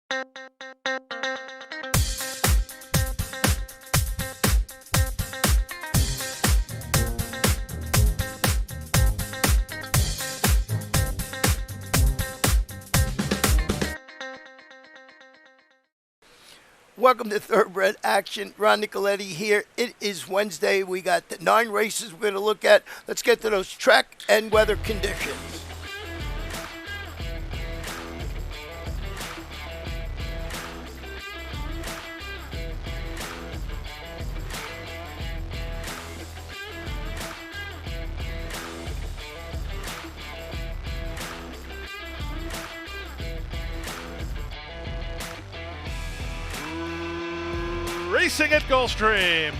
Welcome to Thoroughbred Action. Ron Nicoletti here. It is Wednesday. We got the 9 races we're going to look at. Let's get to those track and weather conditions. Racing at Gulfstream.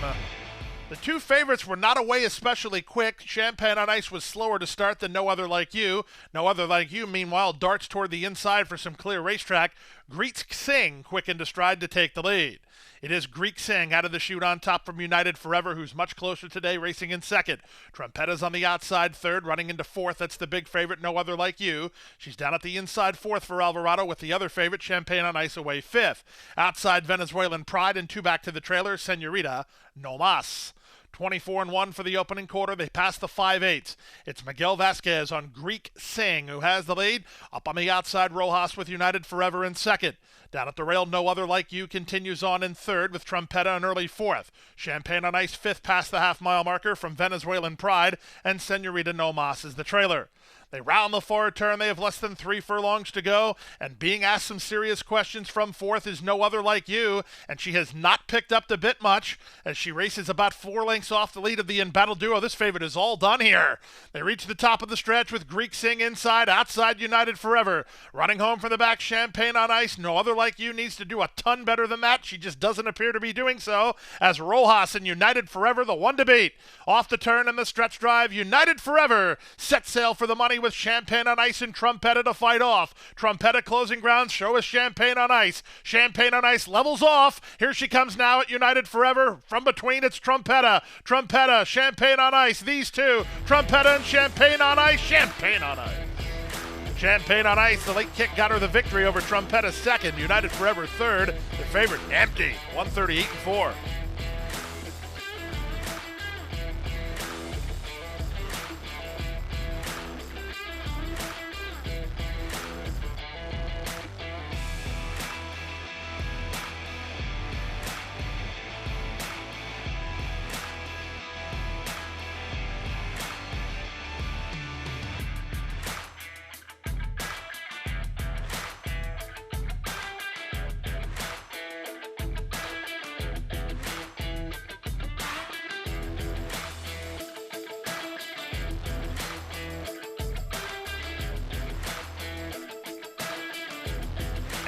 The two favorites were not away especially quick. Champagne on Ice was slower to start than No Other Like You. No Other Like You, meanwhile, darts toward the inside for some clear racetrack. Greek Singh quick into stride to take the lead. It is Greek Singh out of the chute on top from United Forever, who's much closer today, racing in second. Trumpetta's on the outside third, running into fourth. That's the big favorite, No Other Like You. She's down at the inside fourth for Alvarado, with the other favorite, Champagne on Ice, away fifth. Outside, Venezuelan Pride, and two back to the trailer, Senorita No Mas. 24-1 for the opening quarter. They pass the 5/8. It's Miguel Vasquez on Greek Singh, who has the lead. Up on the outside, Rojas with United Forever in second. Down at the rail, No Other Like You continues on in third, with Trumpetta in early fourth. Champagne on Ice fifth past the half-mile marker from Venezuelan Pride, and Senorita No Mas is the trailer. They round the forward turn. They have less than 3 furlongs to go, and being asked some serious questions from fourth is No Other Like You, and she has not picked up the bit much as she races about 4 lengths off the lead of the embattled duo. This favorite is all done here. They reach the top of the stretch with Greek Singh inside, outside United Forever. Running home from the back, Champagne on Ice. No Other Like You needs to do a ton better than that. She just doesn't appear to be doing so, as Rojas and United Forever, the one to beat. Off the turn in the stretch drive, United Forever set sail for the money with Champagne on Ice and Trumpetta to fight off. Trumpetta closing ground, show us Champagne on Ice. Champagne on Ice levels off. Here she comes now at United Forever. From between, it's Trumpetta. Trumpetta, Champagne on Ice. These two, Trumpetta and Champagne on Ice. Champagne on Ice. Champagne on Ice, the late kick got her the victory over Trumpetta second. United Forever third. The favorite empty, 138-4.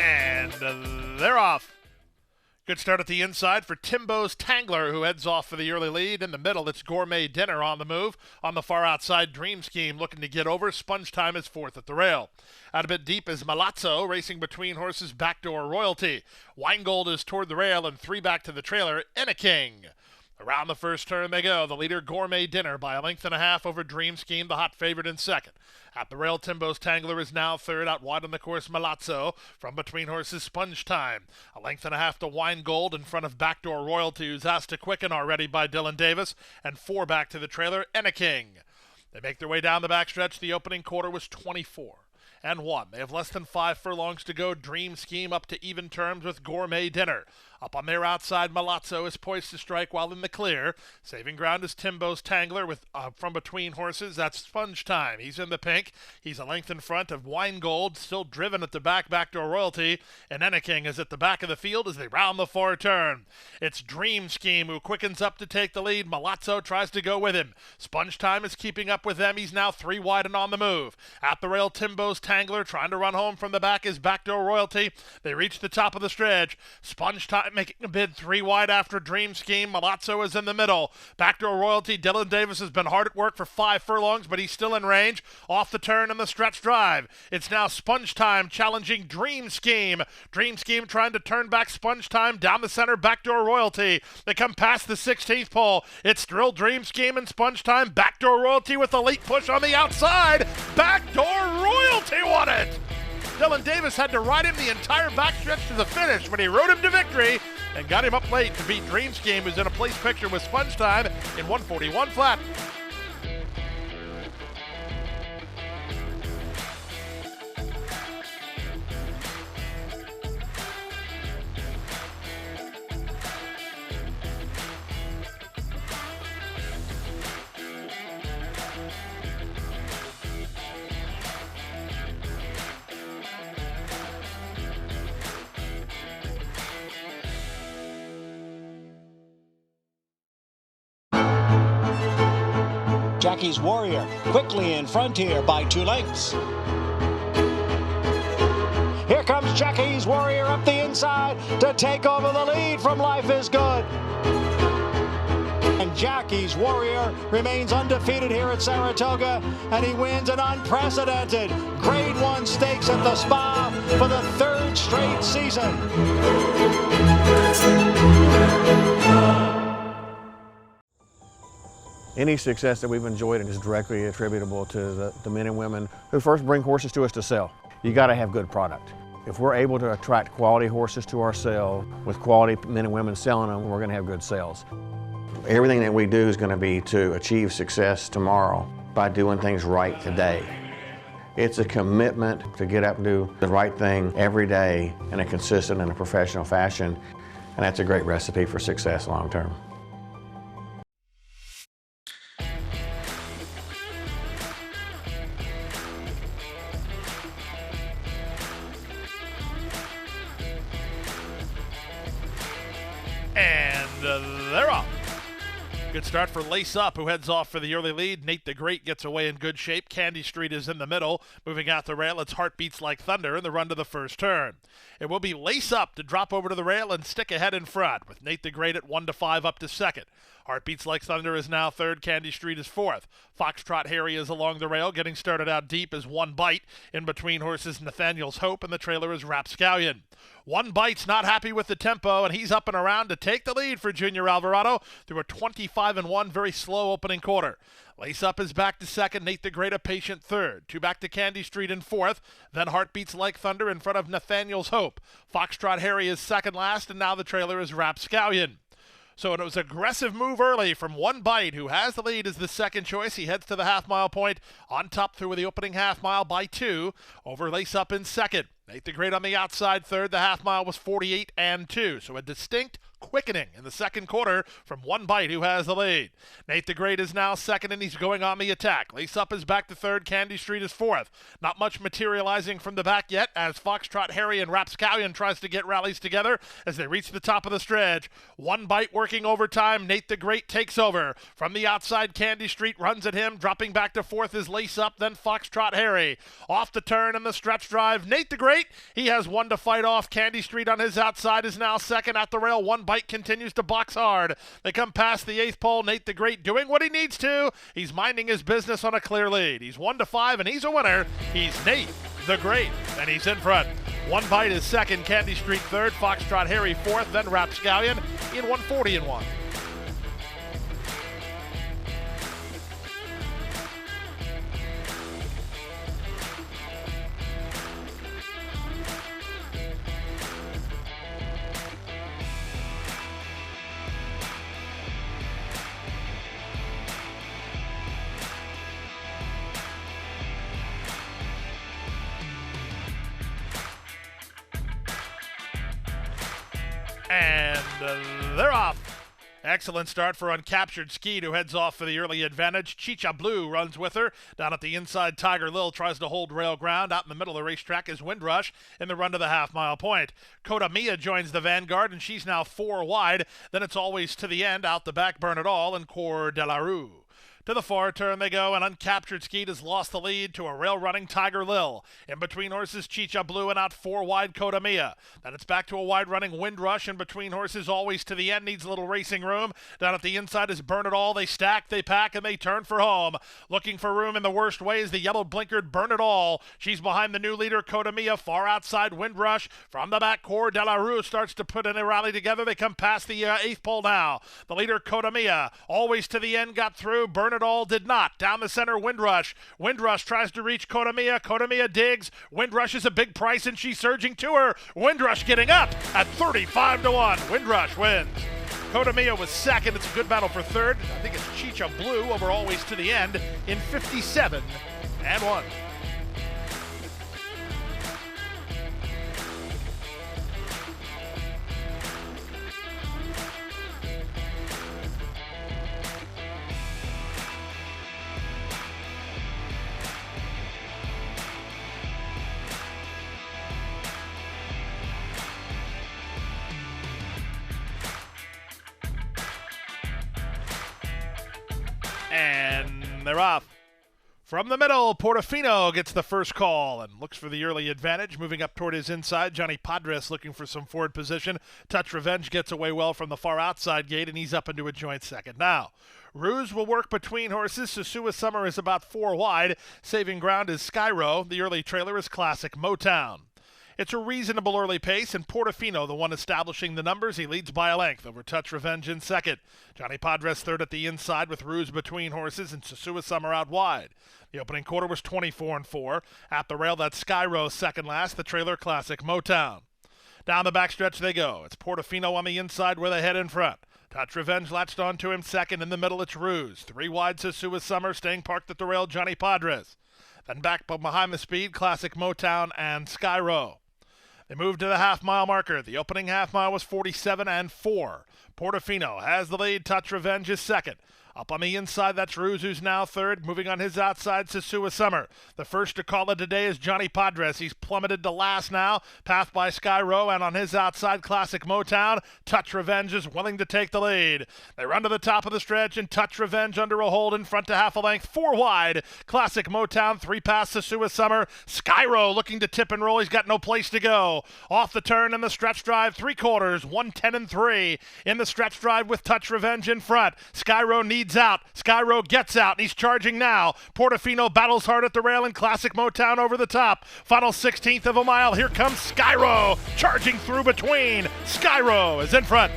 And they're off. Good start at the inside for Timbo's Tangler, who heads off for the early lead. In the middle, it's Gourmet Dinner on the move. On the far outside, Dream Scheme looking to get over. Sponge Time is fourth at the rail. Out a bit deep is Malazzo, racing between horses, Backdoor Royalty. Weingold is toward the rail, and 3 back to the trailer, Enneking. Around the first turn they go. The leader, Gourmet Dinner, by a length and a half over Dream Scheme, the hot favorite in second. At the rail, Timbo's Tangler is now third. Out wide on the course, Malazzo. From between horses, Sponge Time. A length and a half to Weingold in front of Backdoor Royalty, who's asked to quicken already by Dylan Davis. And 4 back to the trailer, Enneking. They make their way down the backstretch. The opening quarter was 24-1. They have less than 5 furlongs to go. Dream Scheme up to even terms with Gourmet Dinner. Up on their outside, Malazzo is poised to strike while in the clear. Saving ground is Timbo's Tangler with from between horses. That's Sponge Time. He's in the pink. He's a length in front of Weingold, still driven at the back, Backdoor Royalty. And Enneking is at the back of the field as they round the forward turn. It's Dream Scheme who quickens up to take the lead. Malazzo tries to go with him. Sponge Time is keeping up with them. He's now 3 wide and on the move. At the rail, Timbo's Tangler trying to run home from the back is Backdoor Royalty. They reach the top of the stretch. Sponge Time making a bid 3 wide after Dream Scheme. Malazzo is in the middle. Backdoor Royalty. Dylan Davis has been hard at work for 5 furlongs, but he's still in range. Off the turn in the stretch drive. It's now Sponge Time challenging Dream Scheme. Dream Scheme trying to turn back Sponge Time down the center. Backdoor Royalty. They come past the 16th pole. It's still Dream Scheme and Sponge Time. Backdoor Royalty with a late push on the outside. Backdoor Royalty won it. Dylan Davis had to ride him the entire backstretch to the finish, but he rode him to victory and got him up late to beat Dream Scheme, who's in a place picture with Sponge Time in 141 flat. Jackie's Warrior quickly in front here by 2 lengths. Here comes Jackie's Warrior up the inside to take over the lead from Life is Good. And Jackie's Warrior remains undefeated here at Saratoga, and he wins an unprecedented Grade 1 stakes at the Spa for the 3rd straight season. Any success that we've enjoyed is directly attributable to the men and women who first bring horses to us to sell. You got to have good product. If we're able to attract quality horses to our sale with quality men and women selling them, we're going to have good sales. Everything that we do is going to be to achieve success tomorrow by doing things right today. It's a commitment to get up and do the right thing every day in a consistent and a professional fashion, and that's a great recipe for success long term. And they're off. Good start for Lace Up, who heads off for the early lead. Nate the Great gets away in good shape. Candy Street is in the middle. Moving out the rail, it's Heartbeats Like Thunder in the run to the first turn. It will be Lace Up to drop over to the rail and stick ahead in front, with Nate the Great at 1-5 up to second. Heartbeats Like Thunder is now third. Candy Street is fourth. Foxtrot Harry is along the rail, getting started out deep as One Bite. In between horses, Nathaniel's Hope, and the trailer is Rapscallion. One Bite's not happy with the tempo, and he's up and around to take the lead for Junior Alvarado through a 25-1, very slow opening quarter. Lace Up is back to second. Nate the Great a patient third. 2 back to Candy Street in fourth. Then Heartbeats Like Thunder in front of Nathaniel's Hope. Foxtrot Harry is second last, and now the trailer is Rapscallion. So it was an aggressive move early from One Bite, who has the lead as the second choice. He heads to the half-mile point on top through the opening half-mile by 2. Over Lace Up in second. Nate the Great on the outside third. The half-mile was 48-2. So a distinct quickening in the second quarter from One Bite, who has the lead. Nate the Great is now second, and he's going on the attack. Lace Up is back to third. Candy Street is fourth. Not much materializing from the back yet as Foxtrot Harry and Rapscallion tries to get rallies together as they reach the top of the stretch. One Bite working overtime. Nate the Great takes over. From the outside, Candy Street runs at him. Dropping back to fourth is Lace Up, then Foxtrot Harry. Off the turn and the stretch drive. Nate the Great, he has one to fight off. Candy Street on his outside is now second at the rail. One Bite continues to box hard. They come past the 8th pole. Nate the Great doing what he needs to. He's minding his business on a clear lead. He's 1-5, and he's a winner. He's Nate the Great, and he's in front. One Bite is second. Candy Street third. Foxtrot Harry fourth. Then Rapscallion in 140-1. And they're off. Excellent start for Uncaptured Skeet, who heads off for the early advantage. Chicha Blue runs with her. Down at the inside, Tiger Lil tries to hold rail ground. Out in the middle of the racetrack is Windrush in the run to the half-mile point. Coda Mia joins the vanguard, and she's now 4 wide. Then it's Always to the End, out the back, Burn It All, and Coeur de la Rue. To the far turn they go, and Uncaptured Skeet has lost the lead to a rail-running Tiger Lil. In between horses, Chicha Blue, and out 4 wide, Coda Mia. Then it's back to a wide-running Windrush. In between horses, Always to the End, needs a little racing room. Down at the inside is Burn It All. They stack, they pack, and they turn for home. Looking for room in the worst way is the yellow-blinkered Burn It All. She's behind the new leader, Coda Mia. Far outside, Windrush. From the back, Coeur de la Rue starts to put in a rally together. They come past the 8th pole now. The leader, Coda Mia. Always to the End got through. Burn Burn It All did not. Down the center, Windrush. Windrush tries to reach Kodamiya. Kodamiya digs. Windrush is a big price, and she's surging to her. Windrush getting up at 35-1. Windrush wins. Kodamiya was second. It's a good battle for third. I think it's Chicha Blue over Always to the End in 57-1. And they're off. From the middle, Portofino gets the first call and looks for the early advantage. Moving up toward his inside, Johnny Padres looking for some forward position. Touch Revenge gets away well from the far outside gate, and he's up into a joint second. Now, Ruse will work between horses. Susua Summer is about 4 wide. Saving ground is Skyro. The early trailer is Classic Motown. It's a reasonable early pace, and Portofino, the one establishing the numbers, he leads by a length over Touch Revenge in second. Johnny Padres third at the inside with Ruse between horses and Susua Summer out wide. The opening quarter was 24-4. At the rail, that's Skyro second last, the trailer Classic Motown. Down the backstretch they go. It's Portofino on the inside where they head in front. Touch Revenge latched onto him second. In the middle, it's Ruse. 3 wide, Susua Summer, staying parked at the rail, Johnny Padres. Then back behind the speed, Classic Motown and Skyro. They move to the half-mile marker. The opening half-mile was 47-4. Portofino has the lead. Touch Revenge is second. Up on the inside, that's Ruse, who's now third. Moving on his outside, Susua Summer. The first to call it today is Johnny Padres. He's plummeted to last now. Passed by Skyro, and on his outside, Classic Motown. Touch Revenge is willing to take the lead. They run to the top of the stretch, and Touch Revenge under a hold in front to half a length. 4 wide. Classic Motown, 3 past Susua Summer. Skyro looking to tip and roll. He's got no place to go. Off the turn in the stretch drive, 3/4, 110-3. In the stretch drive with Touch Revenge in front. Skyro needs out. Skyro gets out, and he's charging now. Portofino battles hard at the rail, and Classic Motown over the top. Final 16th of a mile. Here comes Skyro, charging through between. Skyro is in front.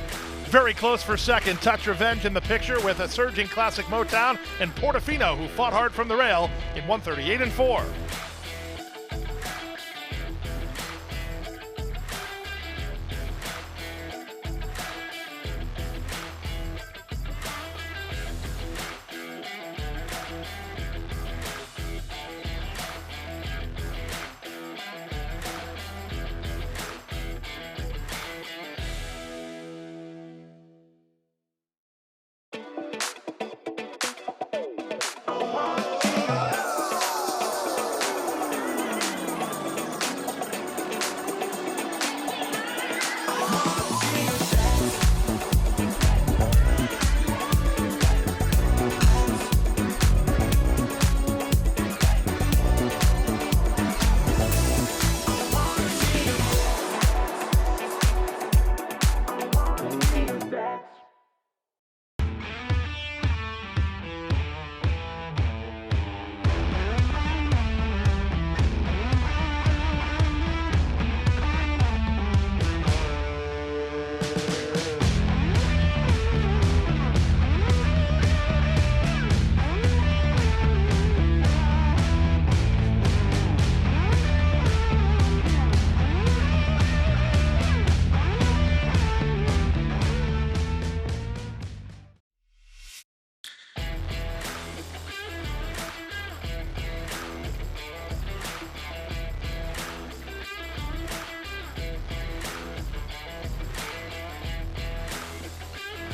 Very close for second. Touch Revenge in the picture with a surging Classic Motown and Portofino, who fought hard from the rail in 138-4.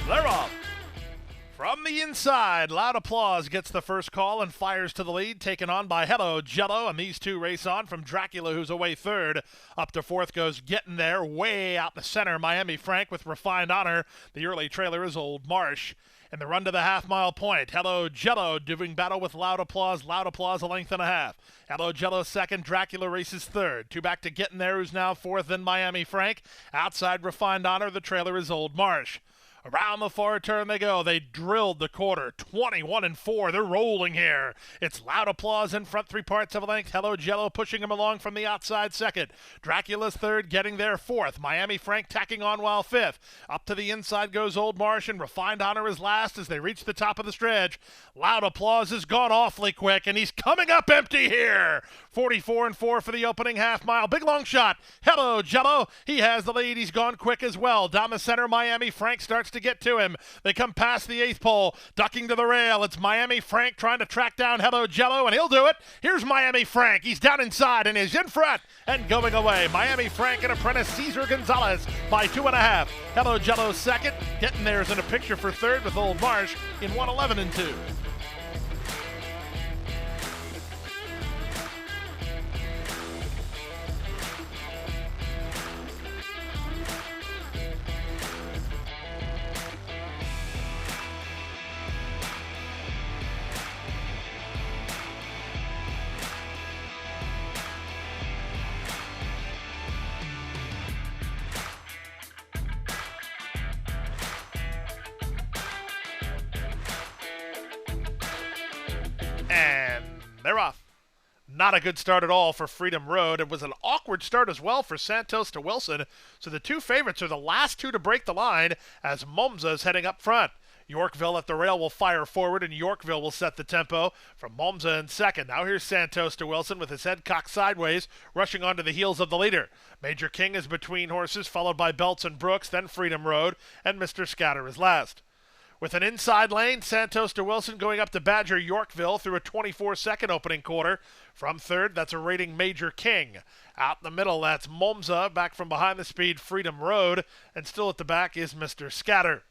They're off. From the inside, Loud Applause gets the first call and fires to the lead, taken on by Hello Jello, and these two race on from Dracula, who's away third. Up to fourth goes Getting There, way out in the center, Miami Frank with Refined Honor. The early trailer is Old Marsh. And the run to the half-mile point, Hello Jello doing battle with Loud Applause a length and a half. Hello Jello second, Dracula races third. 2 back to Getting There, who's now fourth, then Miami Frank. Outside Refined Honor, the trailer is Old Marsh. Around the far turn they go. They drilled the quarter. 21-4. They're rolling here. It's loud applause in front, 3/4 of a length. Hello Jello pushing him along from the outside second. Dracula's third, getting there fourth. Miami Frank tacking on while fifth. Up to the inside goes Old Marsh, and Refined Honor is last as they reach the top of the stretch. Loud applause has gone awfully quick, and he's coming up empty here. 44-4 for the opening half mile. Big long shot. Hello Jello. He has the lead. He's gone quick as well. Down the center, Miami Frank starts to get to him. They come past the 8th pole, ducking to the rail. It's Miami Frank trying to track down Hello Jello, and he'll do it. Here's Miami Frank. He's down inside and is in front and going away. Miami Frank and apprentice Cesar Gonzalez by 2.5. Hello Jello second. Getting theirs in a picture for third with Old Marsh in 1:11-2. And they're off. Not a good start at all for Freedom Road. It was an awkward start as well for Santos to Wilson. So the two favorites are the last two to break the line as Momza is heading up front. Yorkville at the rail will fire forward, and Yorkville will set the tempo from Momza in second. Now here's Santos to Wilson with his head cocked sideways, rushing onto the heels of the leader. Major King is between horses, followed by Belts and Brooks, then Freedom Road, and Mr. Scatter is last. With an inside lane, Santos to Wilson going up to Badger Yorkville through a 24-second opening quarter. From third, that's a rating Major King. Out in the middle, that's Momza, back from behind the speed Freedom Road, and still at the back is Mr. Scatter.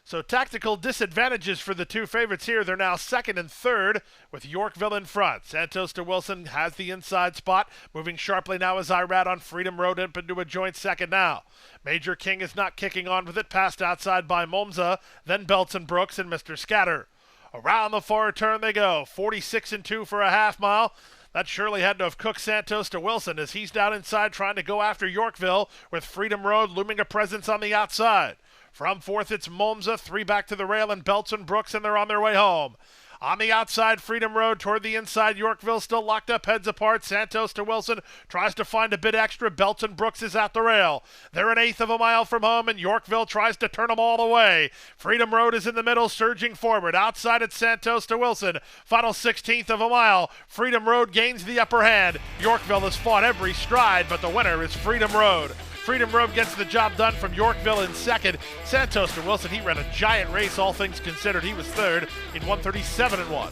So tactical disadvantages for the two favorites here. They're now second and third with Yorkville in front. Santos to Wilson has the inside spot. Moving sharply now is Irad on Freedom Road up into a joint second now. Major King is not kicking on with it. Passed outside by Momza, then Belts and Brooks and Mr. Scatter. Around the far turn they go. 46-2 for a half mile. That surely had to have cooked Santos to Wilson as he's down inside trying to go after Yorkville with Freedom Road looming a presence on the outside. From fourth, it's Momza, 3 back to the rail, and Belts and Brooks, and they're on their way home. On the outside, Freedom Road toward the inside. Yorkville still locked up, heads apart. Santos to Wilson tries to find a bit extra. Belts and Brooks is at the rail. They're 1/8 of a mile from home, and Yorkville tries to turn them all the way. Freedom Road is in the middle, surging forward. Outside, it's Santos to Wilson. Final 1/16 of a mile. Freedom Road gains the upper hand. Yorkville has fought every stride, but the winner is Freedom Road. Freedom Road gets the job done from Yorkville in second. Santos to Wilson, he ran a giant race, all things considered. He was third in 1:37-1.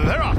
They're off.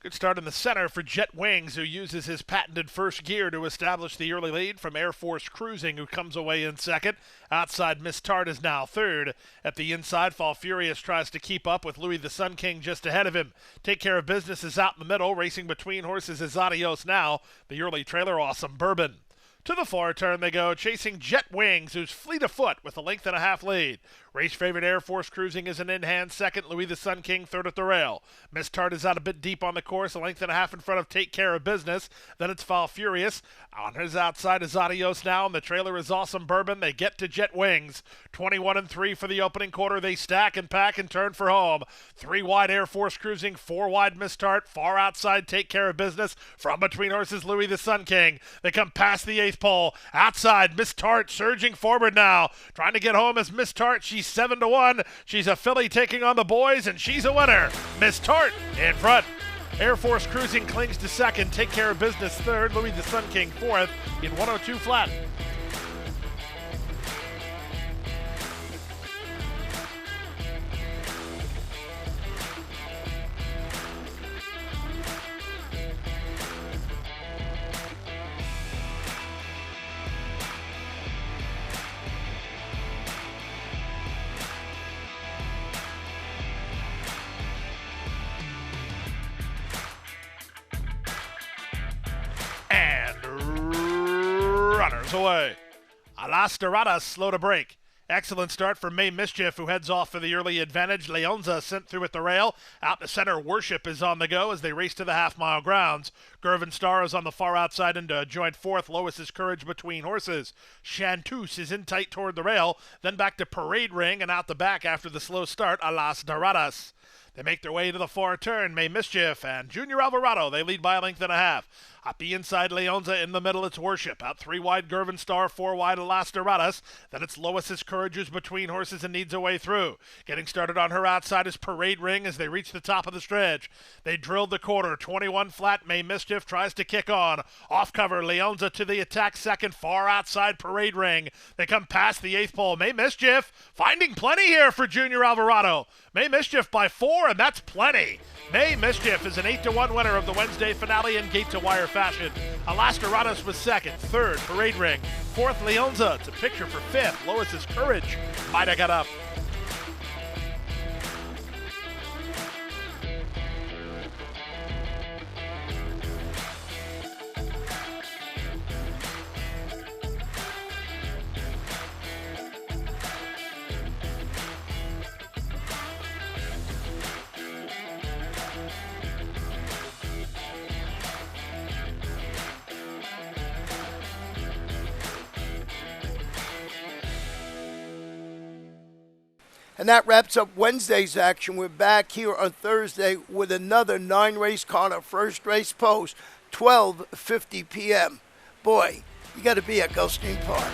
Good start in the center for Jet Wings, who uses his patented first gear to establish the early lead from Air Force Cruising, who comes away in second. Outside, Miss Tart is now third. At the inside, Fall Furious tries to keep up with Louis the Sun King just ahead of him. Take Care of Business is out in the middle. Racing between horses is Adios Now. The early trailer, Awesome Bourbon. To the far turn they go, chasing Jet Wings, who's fleet of foot with a length and a half lead. Race favorite Air Force Cruising is an in-hand second. Louis the Sun King third at the rail. Miss Tart is out a bit deep on the course, a length and a half in front of Take Care of Business. Then it's Fall Furious. On his outside is Adios Now, and the trailer is Awesome Bourbon. They get to Jet Wings. 21-3 for the opening quarter. They stack and pack and turn for home. 3 wide Air Force Cruising, 4 wide Miss Tart. Far outside Take Care of Business. From between horses, Louis the Sun King. They come past the 8th pole. Outside, Miss Tart surging forward now. Trying to get home as Miss Tart. She's 7-1. She's a filly taking on the boys, and she's a winner. Miss Tart in front. Air Force Cruising clings to second. Take Care of Business third. Louis the Sun King fourth in 102 flat. Runners away. Las Doradas slow to break. Excellent start for May Mischief, who heads off for the early advantage. Leonza sent through at the rail. Out the center, Worship is on the go as they race to the half-mile grounds. Gervin Star is on the far outside into joint fourth. Lois's Courage between horses. Chanteuse is in tight toward the rail. Then back to Parade Ring and out the back after the slow start, Las Doradas. They make their way to the far turn. May Mischief and Junior Alvarado, they lead by a length and a half. Up the inside, Leonza. In the middle, it's Worship. Out 3 wide, Gervin Star. 4 wide, Las Doradas. Then it's Lois's Courage, who's between horses and needs a way through. Getting started on her outside is Parade Ring as they reach the top of the stretch. They drilled the quarter. 21 flat. May Mischief tries to kick on. Off cover, Leonza to the attack second. Far outside, Parade Ring. They come past the 8th pole. May Mischief finding plenty here for Junior Alvarado. May Mischief by 4, and that's plenty. May Mischief is an 8-1 winner of the Wednesday finale in gate-to-wire fashion. Las Doradas was second, third, Parade Ring, fourth, Leonza to picture for fifth. Lois's Courage might have got up. And that wraps up Wednesday's action. We're back here on Thursday with another 9-race card, first race post, 12:50 p.m. Boy, you got to be at Gulfstream Park.